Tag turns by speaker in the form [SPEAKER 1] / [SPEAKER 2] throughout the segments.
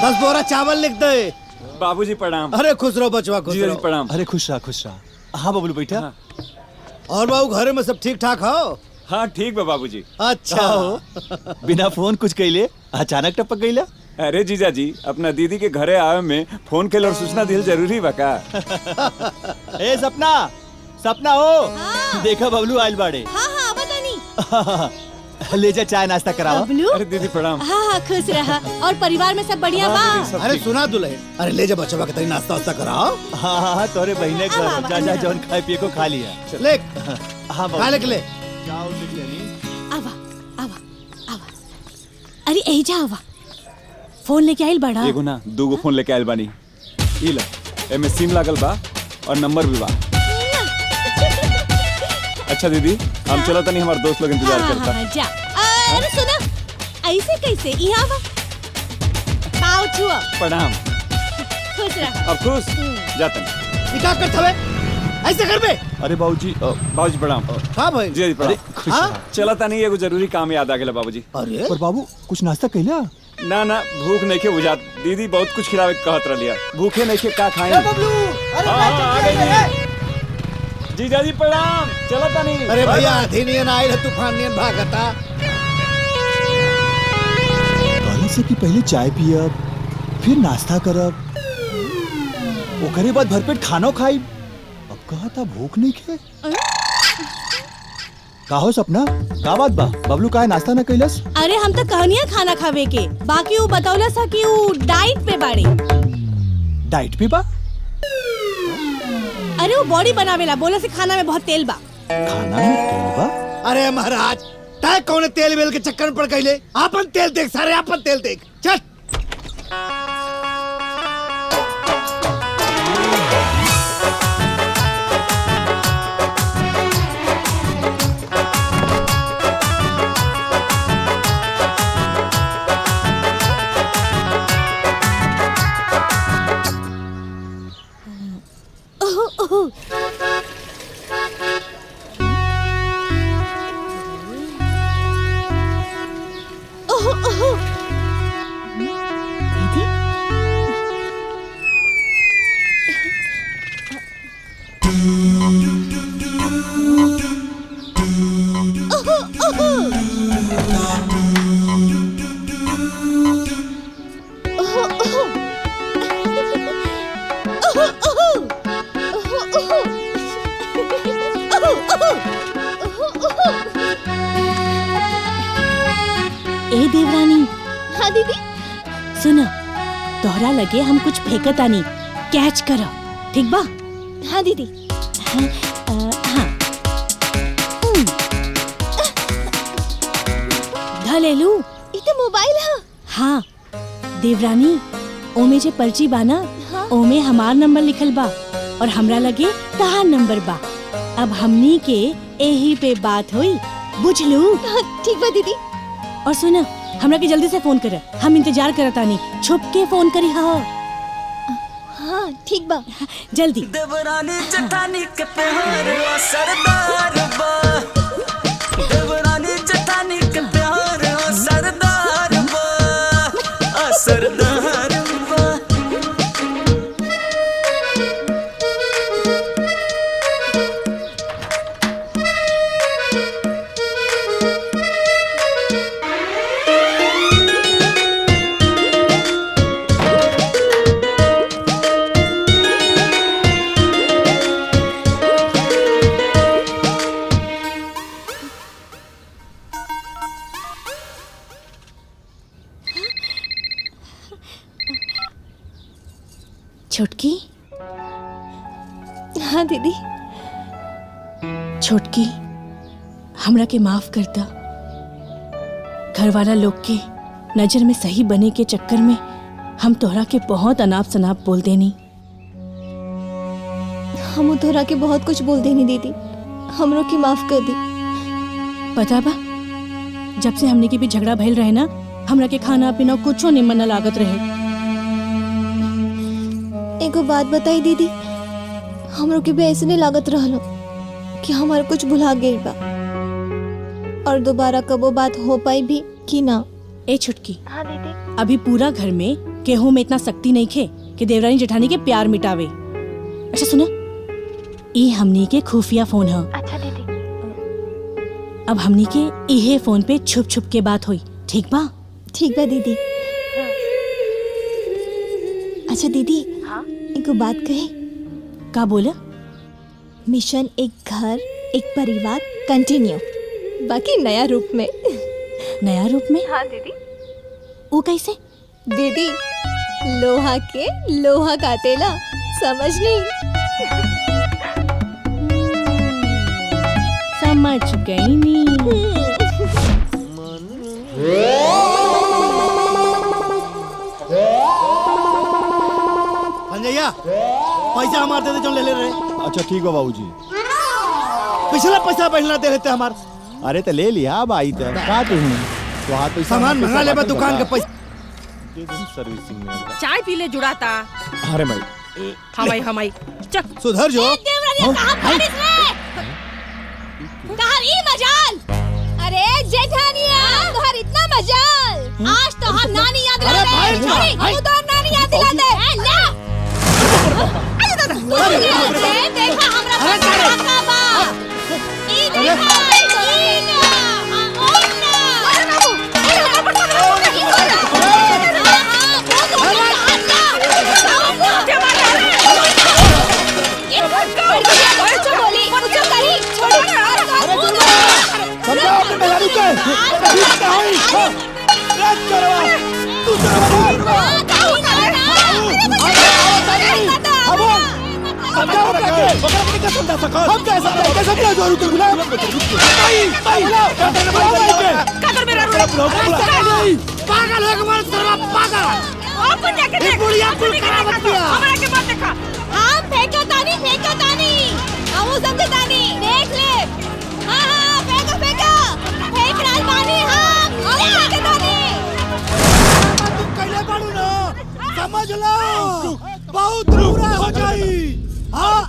[SPEAKER 1] 10 बोरा चावल लिख दे।
[SPEAKER 2] बाबूजी प्रणाम।
[SPEAKER 1] अरे खुश रहो बचवा, खुश
[SPEAKER 2] जीजा जी
[SPEAKER 1] रहो।
[SPEAKER 2] प्रणाम।
[SPEAKER 3] अरे खुश रहा। हाँ बबलू बैठा।
[SPEAKER 2] हाँ।
[SPEAKER 1] और बाबू घर में सब ठीक ठाक हो?
[SPEAKER 2] हाँ ठीक बा बाबूजी।
[SPEAKER 1] अच्छा
[SPEAKER 3] बिना फोन कुछ कैले अचानक टपक गईला।
[SPEAKER 2] अरे जीजा जी अपना दीदी के घरे आवे में फोन के और सूचना दिल जरूरी बा का?
[SPEAKER 3] ए सपना, सपना हो।
[SPEAKER 4] हाँ।
[SPEAKER 3] देखा बबलू आइल बाड़े।
[SPEAKER 4] हाँ हाँ बतानी।
[SPEAKER 3] ले जा चाय नाश्ता करावा।
[SPEAKER 4] बबलू।
[SPEAKER 2] अरे दीदी प्रणाम।
[SPEAKER 4] हाँ हाँ खुश रहा। और परिवार में सब बढ़िया बा?
[SPEAKER 1] अरे सुना दुल्हे, अरे ले जा बचवा के तनी नाश्ता वास्ता कराओ।
[SPEAKER 3] हाँ तोरे बहने
[SPEAKER 4] आवा,
[SPEAKER 3] कर जा
[SPEAKER 4] आवा।
[SPEAKER 3] जौन खाए पिए को खा लिया।
[SPEAKER 1] ले
[SPEAKER 3] हाँ
[SPEAKER 1] खा ले के ले।
[SPEAKER 3] जाओ लिख लेनी।
[SPEAKER 4] आवा आवा आवा। अरे यही जा आवा। फोन लेके आइल बड़ा।
[SPEAKER 2] एगो ना दूगो फोन लेके आयल बानी। ई ला एमे सिम लागल बा और नंबर भी बा। अच्छा दीदी हम चलो तनी, हमार दोस्त लोग इंतजार करता।
[SPEAKER 4] हाँ, जा। अरे सुना, ऐसे कैसे यहाँ आवा। पाँव छुआ।
[SPEAKER 2] प्रणाम।
[SPEAKER 4] खुश रहा।
[SPEAKER 2] अब खुश जातन।
[SPEAKER 1] निकाह कर थवे ऐसे कर बे।
[SPEAKER 3] अरे बाबूजी
[SPEAKER 2] बाबूजी प्रणाम।
[SPEAKER 1] हाँ भाई।
[SPEAKER 2] जीजा जी
[SPEAKER 3] अरे
[SPEAKER 2] प्रणाम।
[SPEAKER 3] खुश
[SPEAKER 1] हाँ?
[SPEAKER 3] रहा।
[SPEAKER 2] चला तनी एगो जरूरी काम याद आ गेला बाबूजी।
[SPEAKER 1] अरे
[SPEAKER 3] पर बाबू कुछ नाश्ता कैला?
[SPEAKER 2] ना ना भूख नहीं के बुझात। दीदी बहुत कुछ खिलावे के कहत रहिया। भूखे नहीं के का खाई? जीजा जी प्रणाम। चलो तनी।
[SPEAKER 1] अरे भैया आधी नियन आयल है, तूफान नियन भागता।
[SPEAKER 3] कहले से कि पहले चाय पियब, फिर नाश्ता करब, ओकरे बाद भरपेट खानो खाई। अब कहा था भूख नहीं खे। का हो सपना, का बात बा? बबलू काहे नाश्ता न कैलस?
[SPEAKER 4] अरे हम तो कहनिया खाना खावे के, बाकी वो बतौला सा कि वो डाइट पे बाड़े।
[SPEAKER 3] डाइट पे बा?
[SPEAKER 4] अरे वो बॉडी बनावेला, बोला से खाना में बहुत तेल बा।
[SPEAKER 3] खाना में तेल बा?
[SPEAKER 1] अरे महाराज तय कौन तेल वेल के चक्कर में पड़ गईले? आपन तेल देख, सारे आपन तेल देख। चल
[SPEAKER 4] ओहो ओहो। ओहो ओहो। दीदी ओहो ओहो। ओहो ओहो। ओहो ओहो। ओहो ओहो। ओहो ओहो। ओहो ओहो। ए देवरानी। हाँ दीदी। सुनो, तोहरा लगे हम कुछ फेंकतानी, कैच करो, ठीक बा? हाँ दीदी। हाँ, हाँ। धलेलू। ये तो मोबाइल है। हाँ देवरानी, ओमे जे पर्ची बा ना, हाँ? ओमे हमार नंबर लिखल बा और हमरा लगे तहार नंबर बा। अब हमनी के यही पे बात हुई, बुझलू? ठीक बा दीदी। और सुना, हमरा के जल्दी से फोन कर, हम इंतजार करतानी। छुप के फोन करी। हाँ ठीक बा, जल्दी।
[SPEAKER 5] देवरानी जठानी के प्यार ओ सरदार बा। देवरानी जठानी के प्यार ओ सरदार बा। ओ सरदार बा।
[SPEAKER 4] छोटकी।
[SPEAKER 6] हाँ दीदी।
[SPEAKER 4] छोटकी, हमरा के माफ करता। घर वाला लोग के नजर में सही बने के चक्कर में हम तोहरा के बहुत अनाप शनाप बोल देनी।
[SPEAKER 6] हम तोहरा के बहुत कुछ बोल देनी दीदी, हमरो के माफ कर दी।
[SPEAKER 4] पता बा, जब से हमने के भी झगड़ा भइल रहे ना, हमरा के खाना पीना कुछो निमन न लागत रहे।
[SPEAKER 6] एगो बात बताई दीदी, हमरो के भी ऐसे नहीं लागत रहलो कि हमारा कुछ भुला गइल बा और दोबारा कबो बात हो पाई भी कि ना।
[SPEAKER 4] ए छुटकी,
[SPEAKER 6] हाँ दीदी।
[SPEAKER 4] अभी पूरा घर में केहू में इतना शक्ति नहीं खे कि देवरानी जेठानी के प्यार मिटावे। अच्छा सुना, ई हमनी के खुफिया फोन है।
[SPEAKER 6] अच्छा दीदी।
[SPEAKER 4] अब हमनी के इहे फोन पे छुप छुप के बात हुई, ठीक बा?
[SPEAKER 6] ठीक बा दीदी। अच्छा दीदी, एक बात कही।
[SPEAKER 4] का बोला?
[SPEAKER 6] मिशन एक घर एक परिवार कंटिन्यू, बाकी नया रूप में।
[SPEAKER 4] नया रूप में?
[SPEAKER 6] हाँ दीदी।
[SPEAKER 4] वो कैसे?
[SPEAKER 6] दीदी लोहा के लोहा काटेला, समझ नहीं?
[SPEAKER 4] समझ गई नी।
[SPEAKER 1] संजैया पैसा हमार दे दे जो ले ले रहे।
[SPEAKER 3] अच्छा ठीक है बाबूजी।
[SPEAKER 1] पिछला पैसा पहला दे लेते हमार।
[SPEAKER 3] अरे तो ले लिया भाई तो का तू तो हाथ पैसा
[SPEAKER 1] सामान मंगा ले बा दुकान के पैसा।
[SPEAKER 3] सर्विसिंग में
[SPEAKER 7] चाय पी ले जुड़ाता।
[SPEAKER 3] अरे भाई
[SPEAKER 7] हमाई चक।
[SPEAKER 1] सुधर जो।
[SPEAKER 6] मजाल। अरे जेठानिया, तोहर इतना मजाल। आज तो हम नानी याद दिला दे। छोड़ी, तू तो नानी याद दिला दे। ला। देखा हमरा का बा। ई देखा, ई ना। ओन्ना। अरे बाबू, ई हमरा पर
[SPEAKER 1] पागल है हमारा सर्वा पागल।
[SPEAKER 7] अपन जाके देख।
[SPEAKER 1] बुढ़िया कुल करावत दिया।
[SPEAKER 7] हमरा के मत देखा।
[SPEAKER 6] हम फेंको तानी। हम समझे तानी। देख ले। हाँ फेंको। फेंक डाल पानी हम। फेंको तानी।
[SPEAKER 1] तू कैले बाड़ू ना, समझ लो बहुत बुरा हो जाई। हाँ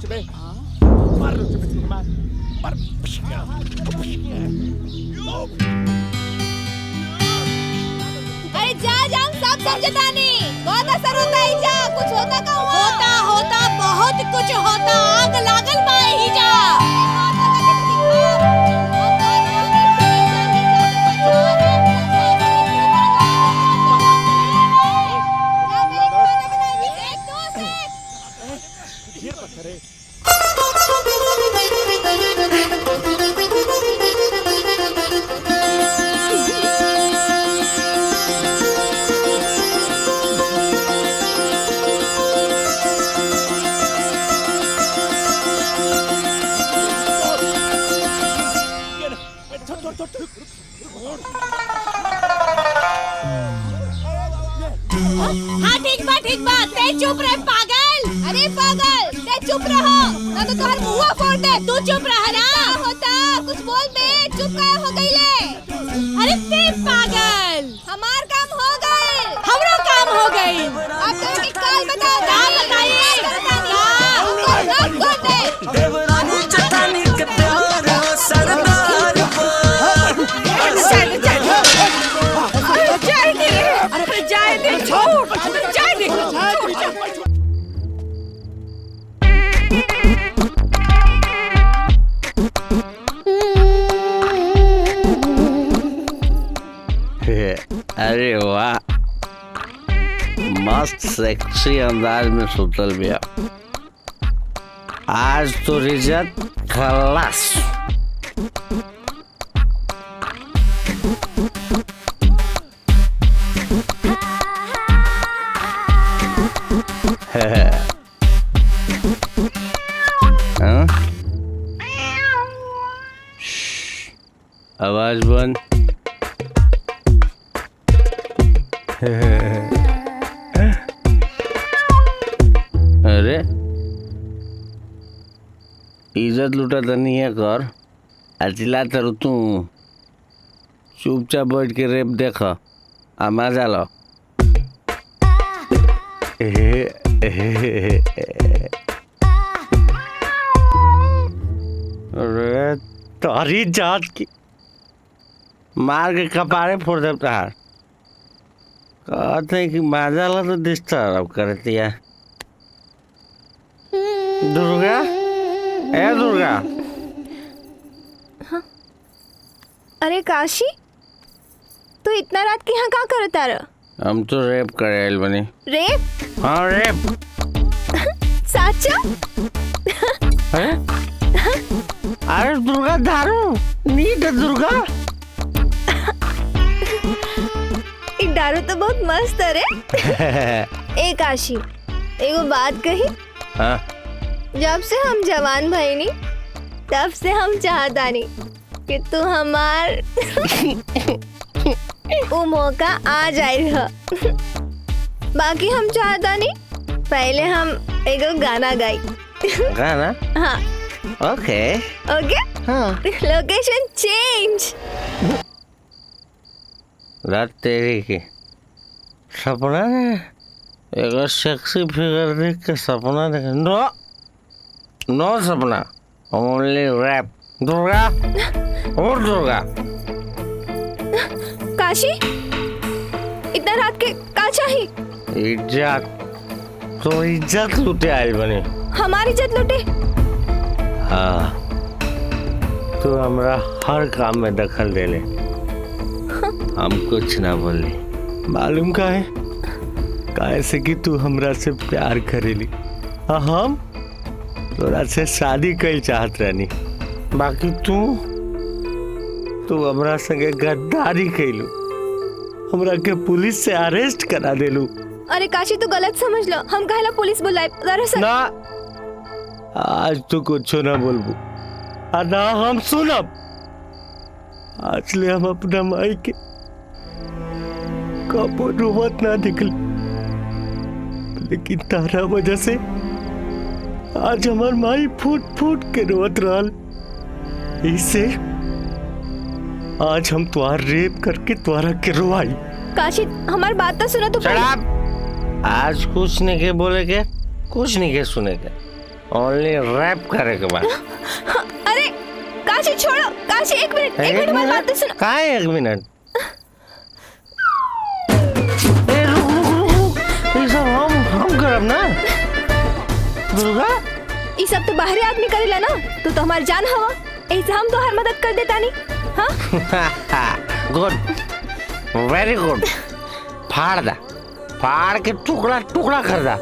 [SPEAKER 6] अरे जा हम सब समझे तानी। बहुत असर होता है जा। कुछ होता का होता बहुत कुछ होता। आग लागल बाए ही जा। हाँ ठीक बा ते चुप रह पागल। अरे पागल ते चुप रहो ना तो तोहर मुंह फोड़ दे। तू चुप रह ना। होता कुछ बोल बे। चुप काहे हो गईले? अरे ते पागल, हमार काम हो गए। हमरो काम हो गई। अब तो एक काल बता। का बताइए?
[SPEAKER 5] देवरानी जेठानी के प्यार हो सरदार हो।
[SPEAKER 7] जाए दे छोड़। जाए दे।
[SPEAKER 8] अरे वाह, मस्त सेक्सी अंदाज में सुतल बिया। आज तो रिजत खलास। हाँ? आवाज बंद। अरे इज्जत लुटा तो नहीं है कर। अचिला तर तू चुपचाप बैठ के रेप देखा। आ मजा लो। अरे तारी जात की मार के कपारे फोड़ देता है। कहते हैं कि बाजाला तो डिस्टर्ब करती है। दुर्गा, ए दुर्गा।
[SPEAKER 6] अरे काशी, तू इतना रात के यहाँ क्या करता रहा?
[SPEAKER 8] हम तो रेप करे आइल बनी।
[SPEAKER 6] रेप?
[SPEAKER 8] हाँ रेप।
[SPEAKER 6] साचा?
[SPEAKER 8] अरे दुर्गा दारू नीट है दुर्गा।
[SPEAKER 6] एक दारू तो बहुत मस्त है रे। ए काशी, एगो बात कही।
[SPEAKER 8] हाँ?
[SPEAKER 6] जब से हम जवान भई नी, तब से हम चाहता नहीं कि तू हमार वो मौका आ जाए। बाकी हम चाहता नहीं, पहले हम एगो गाना गाई।
[SPEAKER 8] गाना?
[SPEAKER 6] हाँ।
[SPEAKER 8] ओके।
[SPEAKER 6] ओके?
[SPEAKER 8] हाँ।
[SPEAKER 6] Location change.
[SPEAKER 8] रात तेरी की सपना ने एक सेक्सी फिगर देख के सपना देख। नो नो सपना, ओनली रैप। दुर्गा और दुर्गा।
[SPEAKER 6] काशी, इतना रात के का चाहिए?
[SPEAKER 8] इज्जत, तो इज्जत लूटे आइल बनी।
[SPEAKER 6] हमारी इज्जत लूटे?
[SPEAKER 8] हाँ, तू हमरा हर काम में दखल दे ले। हम कुछ ना बोली। मालूम का है? काहे से कि तू हमरा से प्यार करेली, हम तोरा से शादी कई चाहत रहनी। बाकी तू हमरा संगे गद्दारी कैलू, हमरा के पुलिस से अरेस्ट करा देलू।
[SPEAKER 6] अरे काशी, तू गलत समझ लो। हम काहेला पुलिस बुलाए? दरअसल
[SPEAKER 8] ना, आज तू कुछ ना बोलबू और ना हम सुनब। आज ले हम अपना माई के कबो रोवत ना दिखल, लेकिन तारा वजह से आज हमार माई फूट फूट के रोवत रहल। इससे आज हम तुम्हार रेप करके तुम्हारा के रोवाई।
[SPEAKER 6] काशी, हमारी बात तो सुनो। तो
[SPEAKER 8] आज कुछ नहीं के बोले के, कुछ नहीं के सुने के, ओनली रैप करे के बाद।
[SPEAKER 6] अरे काशी छोड़ो। काशी, एक मिनट हमारी बात तो सुनो।
[SPEAKER 8] कहाँ है? एक मिनट। ये सब हम करब ना दुर्गा।
[SPEAKER 6] ये सब तो बाहरी आदमी करेला ना। तू तो हमारी जान हवा, ऐसे हम तो हर मदद कर देता नहीं। हाँ?
[SPEAKER 8] Good, very good. फाड़ दा, फाड़ के टुकड़ा टुकड़ा कर दा।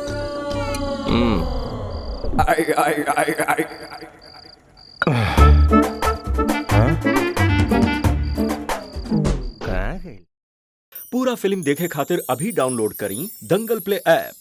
[SPEAKER 9] पूरा फिल्म देखे खातिर अभी डाउनलोड करी दंगल प्ले ऐप।